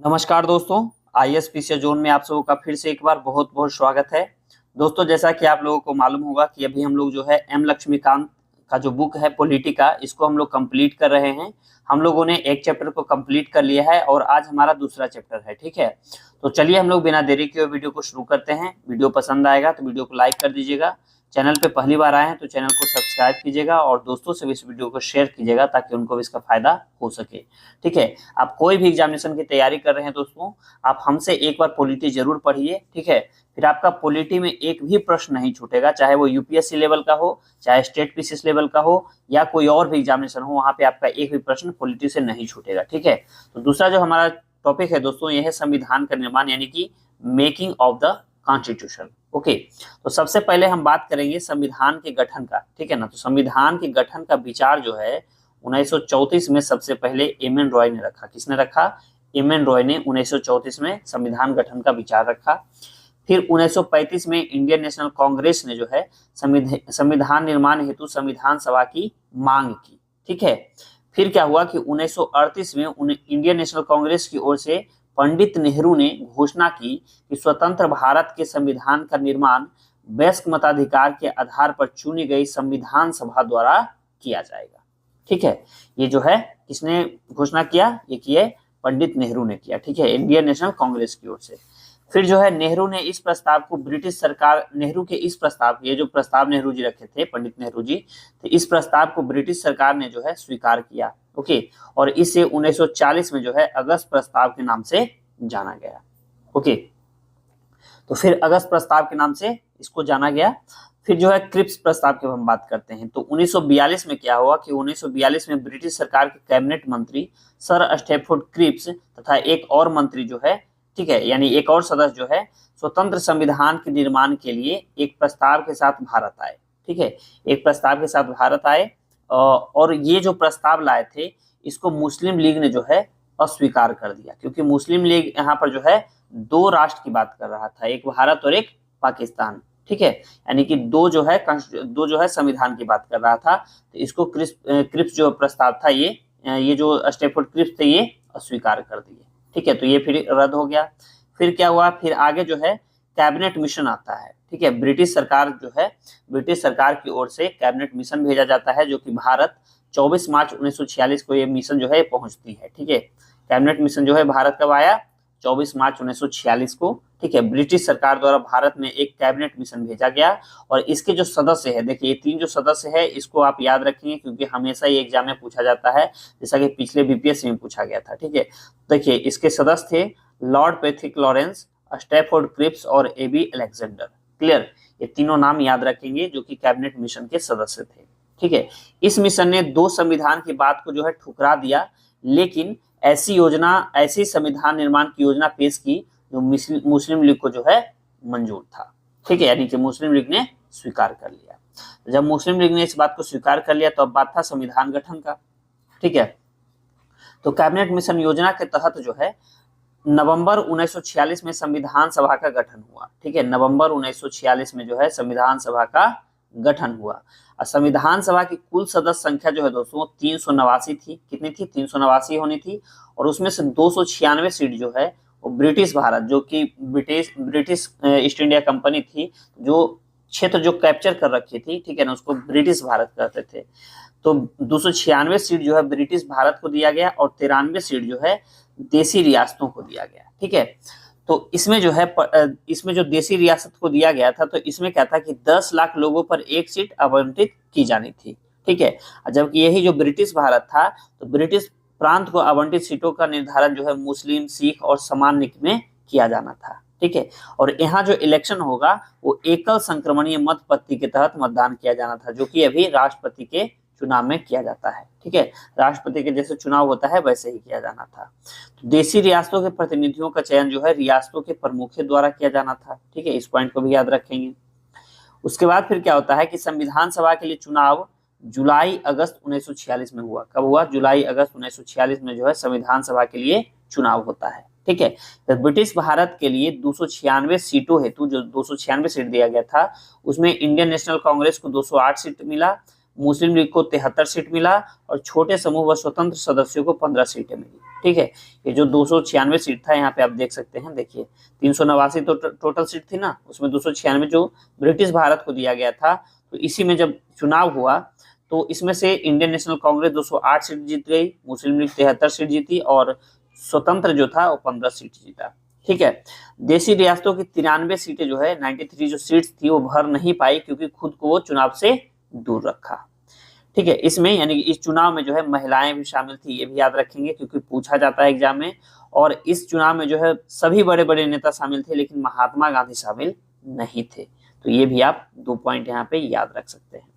नमस्कार दोस्तों, IAS zone में आप सबों का फिर से एक बार बहुत बहुत स्वागत है। दोस्तों, जैसा कि आप लोगों को मालूम होगा कि अभी हम लोग जो है एम लक्ष्मीकांत का जो बुक है पॉलिटिका, इसको हम लोग कंप्लीट कर रहे हैं। हम लोगों ने एक चैप्टर को कंप्लीट कर लिया है और आज हमारा दूसरा चैप्टर है। ठीक है, तो चलिए हम लोग बिना देरी किए वीडियो को शुरू करते हैं। वीडियो पसंद आएगा तो वीडियो को लाइक कर दीजिएगा। चैनल पे पहली बार आए हैं तो चैनल को सब्सक्राइब कीजिएगा और दोस्तों से भी इस वीडियो को शेयर कीजिएगा ताकि उनको भी इसका फायदा हो सके। ठीक है, आप कोई भी एग्जामिनेशन की तैयारी कर रहे हैं दोस्तों, आप हमसे एक बार पॉलिटी जरूर पढ़िए। ठीक है, फिर आपका पॉलिटी में एक भी प्रश्न नहीं छूटेगा, चाहे वो यूपीएससी लेवल का हो, चाहे स्टेट पीसीएस लेवल का हो या कोई और भी एग्जामिनेशन हो, वहां पे आपका एक भी प्रश्न पॉलिटी से नहीं छूटेगा। ठीक है, तो दूसरा जो हमारा टॉपिक है दोस्तों, यह है संविधान का निर्माण, यानी कि making of the constitution. Okay, तो सबसे पहले हम बात करेंगे संविधान के गठन का। ठीक है ना, तो संविधान के गठन का विचार जो है 1934 में सबसे पहले एम एन रॉय ने रखा। किसने रखा? एम एन रॉय ने 1934 में संविधान गठन का विचार रखा। फिर 1935 में इंडियन नेशनल कांग्रेस ने जो है संविधान निर्माण हेतु संविधान सभा की मांग की। ठीक है, फिर क्या हुआ कि 1938 में इंडियन नेशनल कांग्रेस की ओर से पंडित नेहरू ने घोषणा की कि स्वतंत्र भारत के संविधान का निर्माण वयस्क मताधिकार के आधार पर चुनी गई संविधान सभा द्वारा किया जाएगा। ठीक है, ये जो है किसने घोषणा किया? ये किए पंडित नेहरू ने किया। ठीक है, इंडियन नेशनल कांग्रेस की ओर से। फिर जो है नेहरू ने इस प्रस्ताव को ब्रिटिश सरकार, नेहरू के इस प्रस्ताव, ये जो प्रस्ताव नेहरू जी रखे थे, पंडित नेहरू जी, तो इस प्रस्ताव को ब्रिटिश सरकार ने जो है स्वीकार किया। ओके, और इसे 1940 में जो है अगस्त प्रस्ताव के नाम से जाना गया। ओके, तो फिर अगस्त प्रस्ताव के नाम से इसको जाना गया। फिर जो है क्रिप्स प्रस्ताव की हम बात करते हैं, तो 1942 में क्या हुआ कि 1942 में ब्रिटिश सरकार के कैबिनेट मंत्री सर स्टैफोर्ड क्रिप्स तथा एक और मंत्री जो है, ठीक है, यानी एक और सदस्य जो है, स्वतंत्र संविधान के निर्माण के लिए एक प्रस्ताव के साथ भारत आए। ठीक है, एक प्रस्ताव के साथ भारत आए और ये जो प्रस्ताव लाए थे इसको मुस्लिम लीग ने जो है अस्वीकार कर दिया, क्योंकि मुस्लिम लीग यहाँ पर जो है दो राष्ट्र की बात कर रहा था, एक भारत और एक पाकिस्तान। ठीक है, यानी कि दो जो है संविधान की बात कर रहा था। तो इसको क्रिप्स जो प्रस्ताव था ये जो स्टैफोर्ड क्रिप्स थे ये अस्वीकार कर दिए। ठीक है, तो ये फिर रद्द हो गया। फिर क्या हुआ? फिर आगे जो है कैबिनेट मिशन आता है। ठीक है, ब्रिटिश सरकार की ओर से कैबिनेट मिशन भेजा जाता है, जो कि भारत 24 मार्च 1946 को ये मिशन जो है पहुंचती है। ठीक है, कैबिनेट मिशन जो है भारत कब आया? 24 मार्च 1946 को। ठीक है, ब्रिटिश सरकार द्वारा भारत में एक कैबिनेट मिशन भेजा गया और इसके जो सदस्य है, देखिए ये 3 जो सदस्य है इसको आप याद रखेंगे, क्योंकि हमेशा ये एग्जाम में पूछा जाता है, जैसा कि पिछले बीपीएससी में पूछा गया था। ठीक है, देखिए इसके सदस्य थे Lord Pethick Lawrence, Stafford Cripps और एबी अलेक्जेंडर। क्लियर, ये तीनों नाम याद रखेंगे जो कि कैबिनेट मिशन के सदस्य थे। ठीक है, इस मिशन ने 2 संविधान की बात को जो है ठुकरा दिया, लेकिन ऐसी संविधान निर्माण की योजना पेश की जो मुस्लिम लीग को जो है मंजूर था। ठीक है, यानी कि मुस्लिम लीग ने स्वीकार कर लिया। जब मुस्लिम लीग ने इस बात को स्वीकार कर लिया तो अब बात था संविधान गठन का। ठीक है, तो कैबिनेट मिशन योजना के तहत जो है नवंबर 1946 में संविधान सभा का गठन हुआ। ठीक है, नवंबर 1946 में जो है संविधान सभा का गठन हुआ। संविधान सभा की कुल सदस्य संख्या जो है दोस्तों 389 थी। कितनी थी? 389 होनी थी। और उसमें से 296 सीट जो है वो ब्रिटिश भारत, जो कि ब्रिटिश ईस्ट इंडिया कंपनी थी, जो क्षेत्र जो कैप्चर कर रखी थी, ठीक है ना, उसको ब्रिटिश भारत कहते थे। तो 296 सीट जो है ब्रिटिश भारत को दिया गया और 93 सीट जो है देसी रियासतों को दिया गया। ठीक है, तो इसमें जो है इसमें जो देसी रियासत को दिया गया था, तो इसमें क्या था कि 10 लाख लोगों पर एक सीट आवंटित की जानी थी। ठीक है, जबकि यही जो ब्रिटिश भारत था, तो ब्रिटिश प्रांत को आवंटित सीटों का निर्धारण जो है मुस्लिम, सिख और सामान्य में किया जाना था। ठीक है, और यहाँ जो इलेक्शन होगा वो एकल संक्रमणीय मत पद्धति के तहत मतदान किया जाना था, जो कि अभी राष्ट्रपति के चुनाव में किया जाता है। ठीक है, राष्ट्रपति के जैसे चुनाव होता है वैसे ही किया जाना था। तो देसी रियासतों के प्रतिनिधियों का चयन जो है रियासतों के प्रमुखों द्वारा किया जाना था। ठीक है, इस पॉइंट को भी याद रखेंगे। उसके बाद फिर क्या होता है कि संविधान सभा के लिए चुनाव जुलाई अगस्त 1946 में हुआ। कब हुआ? जुलाई अगस्त 1946 में जो है संविधान सभा के लिए चुनाव होता है। ठीक है, तो ब्रिटिश भारत के लिए 296 सीटों हेतु जो 296 सीट दिया गया था, उसमें इंडियन नेशनल कांग्रेस को 208 सीट मिला, मुस्लिम लीग को 73 सीट मिला और छोटे समूह व स्वतंत्र सदस्यों को 15 सीटें मिली। ठीक है, ये जो 296 सीट था यहाँ पे आप देख सकते हैं, देखिए 389 तो टोटल सीट थी ना, उसमें 296 जो ब्रिटिश भारत को दिया गया था। तो इसी में जब चुनाव हुआ तो इसमें से इंडियन नेशनल कांग्रेस 208 सीट जीत गई, मुस्लिम लीग 73 सीट जीती और स्वतंत्र जो था वो 15 सीट जीता। ठीक है, देशी रियासतों की 93 सीटें जो है 93 जो सीट्स थी वो भर नहीं पाई क्योंकि खुद को वो चुनाव से दूर रखा। ठीक है, इसमें यानी कि इस चुनाव में जो है महिलाएं भी शामिल थी, ये भी याद रखेंगे क्योंकि पूछा जाता है एग्जाम में। और इस चुनाव में जो है सभी बड़े बड़े नेता शामिल थे लेकिन महात्मा गांधी शामिल नहीं थे। तो ये भी आप 2 पॉइंट यहाँ पे याद रख सकते हैं।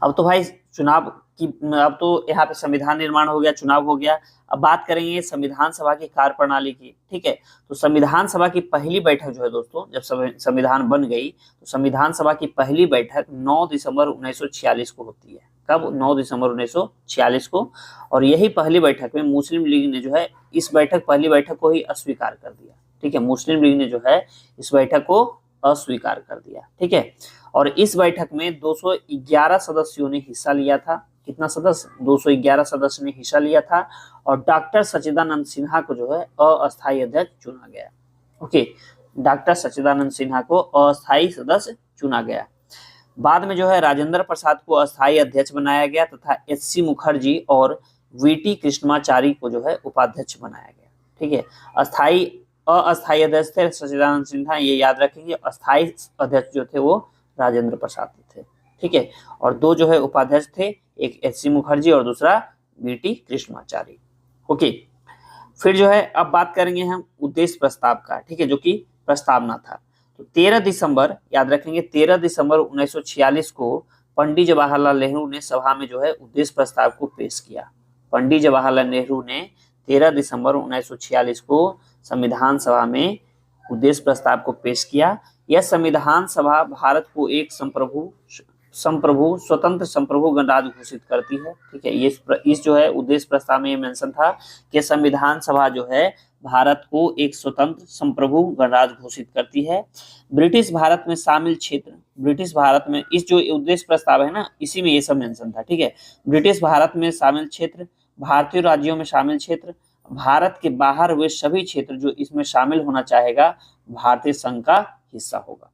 अब तो भाई चुनाव की, अब तो यहाँ पे संविधान निर्माण हो गया, चुनाव हो गया। अब बात करेंगे संविधान सभा की कार्यप्रणाली की। ठीक है, तो संविधान सभा की पहली बैठक जो है दोस्तों, जब संविधान बन गई तो संविधान सभा की पहली बैठक 9 दिसंबर 1946 को होती है। कब? 9 दिसंबर 1946 को। और यही पहली बैठक में मुस्लिम लीग ने जो है इस पहली बैठक को ही अस्वीकार कर दिया। ठीक है, मुस्लिम लीग ने जो है इस बैठक को अस्वीकार कर दिया। ठीक है, और इस बैठक में 211 सदस्यों ने हिस्सा लिया था। कितना सदस्य? 211 सदस्य ने हिस्सा लिया था और डॉक्टर सच्चिदानंद सिन्हा को जो है अस्थायी अध्यक्ष चुना गया। ओके, डॉक्टर सच्चिदानंद सिन्हा को अस्थायी सदस्य चुना गया। बाद में जो है राजेंद्र प्रसाद को अस्थायी अध्यक्ष बनाया गया तथा एच.सी. मुखर्जी और वी.टी. कृष्णमाचारी को जो है उपाध्यक्ष बनाया गया। ठीक है, अस्थायी अध्यक्ष थे सच्चिदानंद सिन्हा, ये याद रखेंगे। अस्थायी अध्यक्ष जो थे वो राजेंद्र प्रसाद थे। ठीक है, और 2 जो है उपाध्यक्ष थे, एक एच.सी. मुखर्जी और दूसरा वी.टी. कृष्णमाचारी। ओके, फिर जो है अब बात करेंगे हम उद्देश्य प्रस्ताव का। ठीक है, जो कि प्रस्तावना था। तो 13 दिसंबर याद रखेंगे, 13 दिसंबर 1946 को पंडित जवाहरलाल नेहरू ने सभा में जो है उद्देश्य प्रस्ताव को पेश किया। पंडित जवाहरलाल नेहरू ने 13 दिसंबर 1946 को संविधान सभा में उद्देश्य प्रस्ताव को पेश किया। यह संविधान सभा भारत को एक स्वतंत्र संप्रभु गणराज्य घोषित करती है। ठीक है, ये इस जो है उद्देश्य प्रस्ताव में ये मेंशन था कि संविधान सभा जो है भारत को एक स्वतंत्र संप्रभु गणराज्य घोषित करती है। ब्रिटिश भारत में शामिल क्षेत्र, ब्रिटिश भारत में इस जो उद्देश्य प्रस्ताव है ना, इसी में ये सब मेंशन था। ठीक है, ब्रिटिश भारत में शामिल क्षेत्र, भारतीय राज्यों में शामिल क्षेत्र, भारत के बाहर हुए सभी क्षेत्र जो इसमें शामिल होना चाहेगा भारतीय संघ का हिस्सा होगा।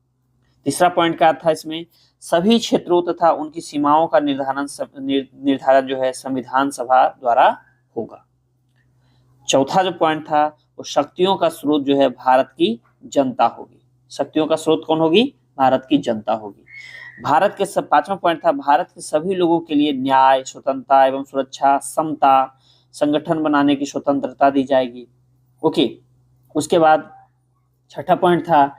तीसरा पॉइंट क्या था इसमें? सभी क्षेत्रों तथा उनकी सीमाओं का निर्धारण जो है संविधान सभा द्वारा होगा। चौथा जो पॉइंट था वो शक्तियों का स्रोत जो है भारत की जनता होगी। शक्तियों का स्रोत कौन होगी? भारत की जनता होगी। भारत के पांचवा पॉइंट था भारत के सभी लोगों के लिए न्याय, स्वतंत्रता एवं सुरक्षा, समता, संगठन बनाने की स्वतंत्रता दी जाएगी। ओके, उसके बाद छठा पॉइंट था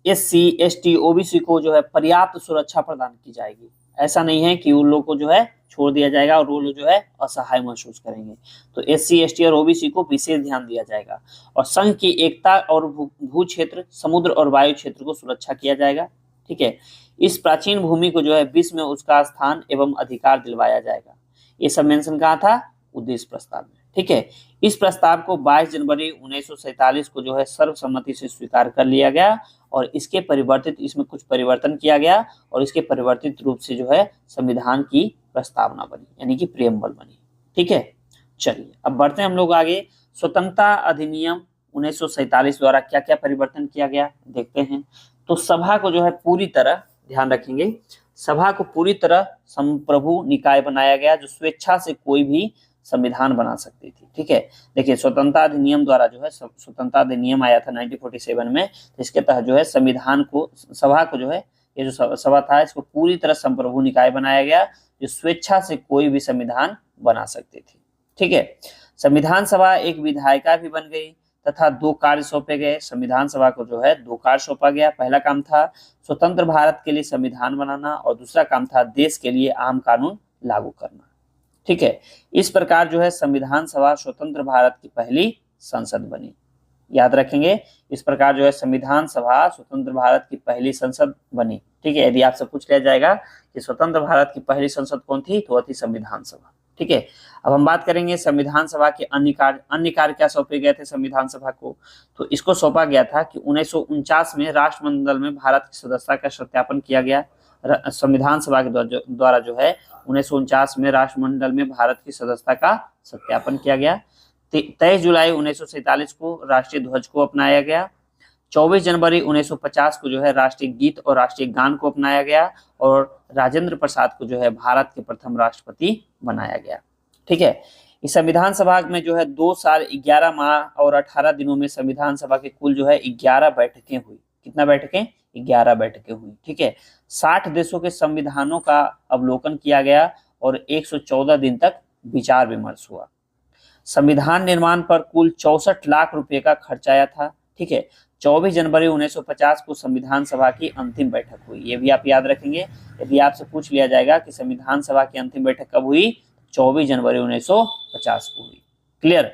एससी, एसटी, ओबीसी को जो है पर्याप्त सुरक्षा प्रदान की जाएगी। ऐसा नहीं है कि उन लोगों को जो है छोड़ दिया जाएगा और वो लोग जो है असहाय महसूस करेंगे। तो एससी, एसटी और ओबीसी को विशेष ध्यान दिया जाएगा। और संघ की एकता और भू क्षेत्र, समुद्र और वायु क्षेत्र को सुरक्षा किया जाएगा। ठीक है, इस प्राचीन भूमि को जो है विश्व में उसका स्थान एवं अधिकार दिलवाया जाएगा। ये सब मेंशन कहा था उद्देश्य प्रस्ताव में। ठीक है, इस प्रस्ताव को 22 जनवरी 1947 को जो है सर्वसम्मति से स्वीकार कर लिया गया और इसमें कुछ परिवर्तन किया गया और इसके परिवर्तित रूप से जो है संविधान की प्रस्तावना बनी, यानी कि प्रियम्बल बनी। ठीक है, चलिए अब बढ़ते हैं हम लोग आगे। स्वतंत्रता अधिनियम 1947 द्वारा क्या क्या परिवर्तन किया गया देखते हैं। तो सभा को जो है पूरी तरह ध्यान रखेंगे, सभा को पूरी तरह संप्रभु निकाय बनाया गया जो स्वेच्छा से कोई भी संविधान बना सकती थी। ठीक है, देखिए स्वतंत्रता अधिनियम द्वारा जो है स्वतंत्रता अधिनियम आया था 1947 में। तो इसके तहत जो है संविधान को, सभा को जो है, ये जो सभा था इसको पूरी तरह संप्रभु निकाय बनाया गया जो स्वेच्छा से कोई भी संविधान बना सकती थी। ठीक है, संविधान सभा एक विधायिका भी बन गई तथा 2 कार्य सौंपे गए। संविधान सभा को जो है 2 कार्य सौंपा गया। पहला काम था स्वतंत्र भारत के लिए संविधान बनाना और दूसरा काम था देश के लिए आम कानून लागू करना। ठीक है, इस प्रकार जो है संविधान सभा स्वतंत्र भारत की पहली संसद बनी। याद रखेंगे, इस प्रकार जो है संविधान सभा स्वतंत्र भारत की पहली संसद बनी। ठीक है, यदि आपसे पूछ लिया जाएगा कि स्वतंत्र भारत की पहली संसद कौन थी, तो वह थी संविधान सभा। ठीक है, अब हम बात करेंगे संविधान सभा के अन्य कार्य क्या सौंपे गए थे संविधान सभा को। तो इसको सौंपा गया था कि 1949 में राष्ट्रमंडल में भारत की सदस्यता का सत्यापन किया गया। संविधान सभा के द्वारा जो है 1949 में राष्ट्रमंडल में भारत की सदस्यता का सत्यापन किया गया। 23 जुलाई 1947 को राष्ट्रीय ध्वज को अपनाया गया। 24 जनवरी 1950 को जो है राष्ट्रीय गीत और राष्ट्रीय गान को अपनाया गया और राजेंद्र प्रसाद को जो है भारत के प्रथम राष्ट्रपति बनाया गया। ठीक है, इस संविधान सभा में जो है 2 साल 11 माह और 18 दिनों में संविधान सभा के कुल जो है 11 बैठकें हुई। कितना बैठकें? 11 बैठकें हुई। ठीक है, 60 देशों के संविधानों का अवलोकन किया गया और 114 दिन तक विचार विमर्श हुआ। संविधान निर्माण पर कुल 64 लाख रुपए का खर्च आया था। ठीक है, 24 जनवरी 1950 को संविधान सभा की अंतिम बैठक हुई। ये भी आप याद रखेंगे, यदि आपसे पूछ लिया जाएगा कि संविधान सभा की अंतिम बैठक कब हुई, 24 जनवरी 1950 को हुई। क्लियर।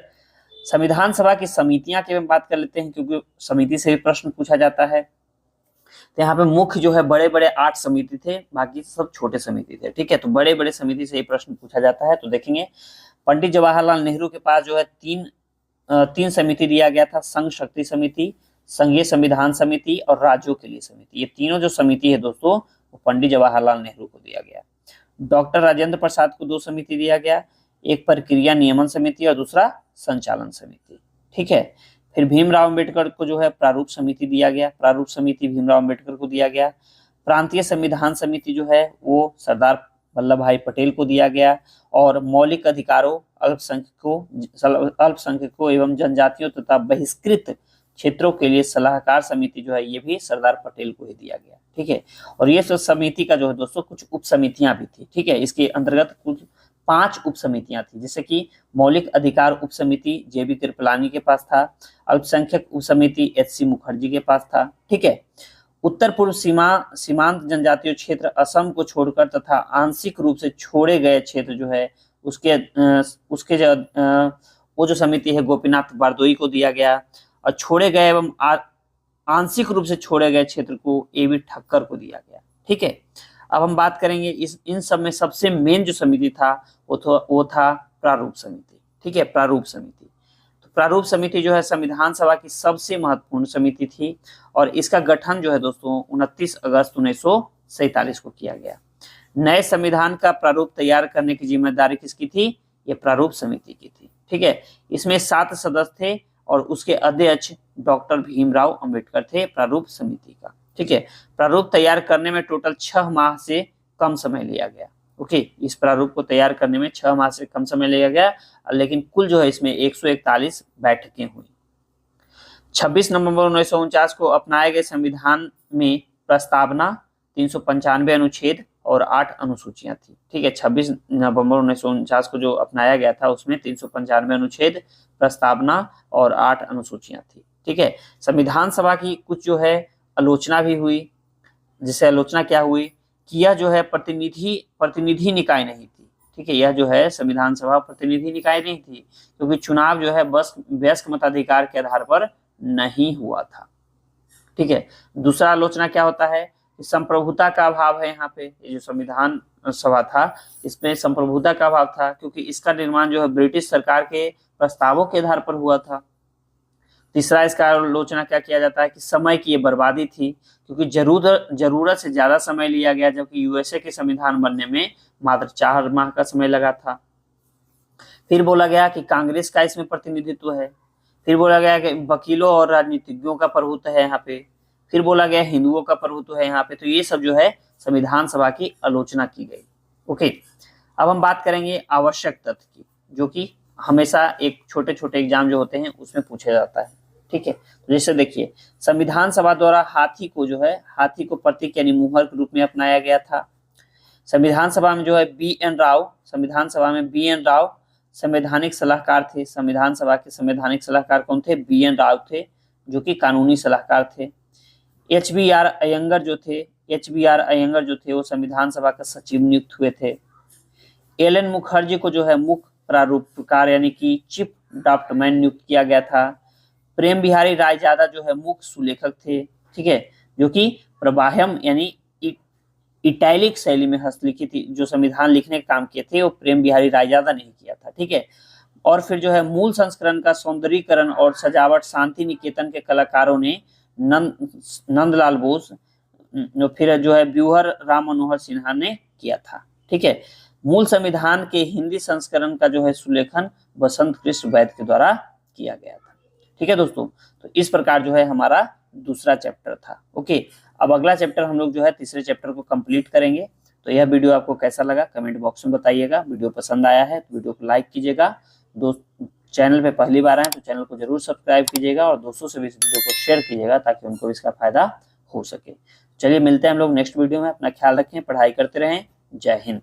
संविधान सभा की समितियां की बात कर लेते हैं, क्योंकि समिति से भी प्रश्न पूछा जाता है। तो यहाँ पे मुख्य जो है बड़े बड़े 8 समिति थे, बाकी सब छोटे समिति थे। ठीक है, तो बड़े बड़े समिति से ये प्रश्न पूछा जाता है। तो देखेंगे, पंडित जवाहरलाल नेहरू के पास जो है तीन समिति दिया गया था, संघ शक्ति समिति, संघीय संविधान समिति और राज्यों के लिए समिति। ये तीनों जो समिति है दोस्तों, वो पंडित जवाहरलाल नेहरू को दिया गया। डॉक्टर राजेंद्र प्रसाद को 2 समिति दिया गया, एक प्रक्रिया नियमन समिति और दूसरा संचालन समिति। ठीक है, फिर भीमराव अंबेडकर को जो है प्रारूप समिति दिया गया, प्रारूप समिति भीमराव अंबेडकर को दिया गया। प्रांतीय संविधान समिति जो है वो सरदार वल्लभ भाई पटेल को दिया गया और मौलिक अधिकारों, अल्पसंख्यकों एवं जनजातियों तथा बहिष्कृत क्षेत्रों के लिए सलाहकार समिति जो है ये भी सरदार पटेल को ही दिया गया। ठीक है, और ये सब समिति का जो है दोस्तों कुछ उप समितियां भी थी। ठीक है, इसके अंतर्गत कुछ 5 उप समितियां थी, जैसे कि मौलिक अधिकार उप समिति जेबी कृपलानी के पास था, अल्पसंख्यक उप समिति एचसी मुखर्जी के पास था। ठीक है, उत्तर पूर्व सीमांत जनजातीय क्षेत्र असम को छोड़कर तथा आंशिक रूप से छोड़े गए क्षेत्र जो है उसके वो जो समिति है गोपीनाथ बारदोई को दिया गया, और छोड़े गए एवं आंशिक रूप से छोड़े गए क्षेत्र को एबी ठक्कर को दिया गया। ठीक है, अब हम बात करेंगे इन सब में सबसे मेन जो समिति था वो था प्रारूप समिति। ठीक है, प्रारूप समिति। तो प्रारूप समिति जो है संविधान सभा की सबसे महत्वपूर्ण समिति थी और इसका गठन जो है दोस्तों 29 अगस्त 1947 को किया गया। नए संविधान का प्रारूप तैयार करने की जिम्मेदारी किसकी थी? ये प्रारूप समिति की थी। ठीक है, इसमें 7 सदस्य थे और उसके अध्यक्ष डॉक्टर भीमराव अंबेडकर थे प्रारूप समिति का। ठीक है, प्रारूप तैयार करने में टोटल 6 माह से कम समय लिया गया। ओके, इस प्रारूप को तैयार करने में 6 माह से कम समय लिया गया, लेकिन कुल जो है इसमें 141 बैठकें हुई। 26 नवंबर 1949 को अपनाए गए संविधान में प्रस्तावना, 395 अनुच्छेद और 8 अनुसूचियां थी। ठीक है, 26 नवंबर 1949 को जो अपनाया गया था उसमें 395 अनुच्छेद, प्रस्तावना और 8 अनुसूचियां थी। ठीक है, संविधान सभा की कुछ जो है आलोचना भी हुई। जिससे आलोचना क्या हुई कि यह जो है प्रतिनिधि निकाय नहीं थी। ठीक है, यह जो है संविधान सभा प्रतिनिधि निकाय नहीं थी, क्योंकि चुनाव जो है बस वयस्क मताधिकार के आधार पर नहीं हुआ था। ठीक है, दूसरा आलोचना क्या होता है, संप्रभुता का अभाव है। यहाँ पे ये जो संविधान सभा था इसमें संप्रभुता का अभाव था, क्योंकि इसका निर्माण जो है ब्रिटिश सरकार के प्रस्तावों के आधार पर हुआ था। तीसरा इसका आलोचना क्या किया जाता है कि समय की ये बर्बादी थी, क्योंकि जरूरत से ज्यादा समय लिया गया, जबकि यूएसए के संविधान बनने में मात्र 4 माह का समय लगा था। फिर बोला गया कि कांग्रेस का इसमें प्रतिनिधित्व है। फिर बोला गया कि वकीलों और राजनीतिज्ञों का प्रभुत्व है यहाँ पे। फिर बोला गया हिंदुओं का प्रभुत्व है यहाँ पे। तो ये सब जो है संविधान सभा की आलोचना की गई। ओके, अब हम बात करेंगे आवश्यक तथ्य की, जो कि हमेशा एक छोटे छोटे एग्जाम जो होते हैं उसमें पूछा जाता है। ठीक है, तो जैसे देखिए, संविधान सभा द्वारा हाथी को प्रतीक यानी मुहर के रूप में अपनाया गया था। संविधान सभा में जो है संविधान सभा में बी एन राव संवैधानिक सलाहकार थे। संविधान सभा के संवैधानिक सलाहकार कौन थे? बी एन राव थे, जो कि कानूनी सलाहकार थे। एच बी आर अयंगर जो थे वो संविधान सभा का सचिव नियुक्त हुए थे। एल एन मुखर्जी को जो है मुख्य प्रारूपकार यानी कि चीफ ड्राफ्टमैन नियुक्त किया गया था। प्रेम बिहारी रायजादा जो है मुख्य सुलेखक थे। ठीक है, जो कि प्रवाह्यम यानी इटैलिक शैली में हस्तलिखित जो संविधान लिखने का काम किए थे वो प्रेम बिहारी रायजादा ने किया था। ठीक है, और फिर जो है मूल संस्करण का सौंदर्यीकरण और सजावट शांति निकेतन के कलाकारों ने नंदलाल बोस, फिर जो है व्यूहर राम मनोहर सिन्हा ने किया था। ठीक है, मूल संविधान के हिंदी संस्करण का जो है सुलेखन बसंत कृष्ण वैद्य के द्वारा किया गया था। ठीक है दोस्तों, तो इस प्रकार जो है हमारा दूसरा चैप्टर था। ओके, अब अगला चैप्टर हम लोग जो है तीसरे चैप्टर को कंप्लीट करेंगे। तो यह वीडियो आपको कैसा लगा कमेंट बॉक्स में बताइएगा। वीडियो पसंद आया है तो वीडियो को लाइक कीजिएगा। दोस्त चैनल पे पहली बार आए तो चैनल को जरूर सब्सक्राइब कीजिएगा और दोस्तों से भी इस वीडियो को शेयर कीजिएगा ताकि उनको इसका फायदा हो सके। चलिए मिलते हैं हम लोग नेक्स्ट वीडियो में। अपना ख्याल रखें, पढ़ाई करते रहें। जय हिंद।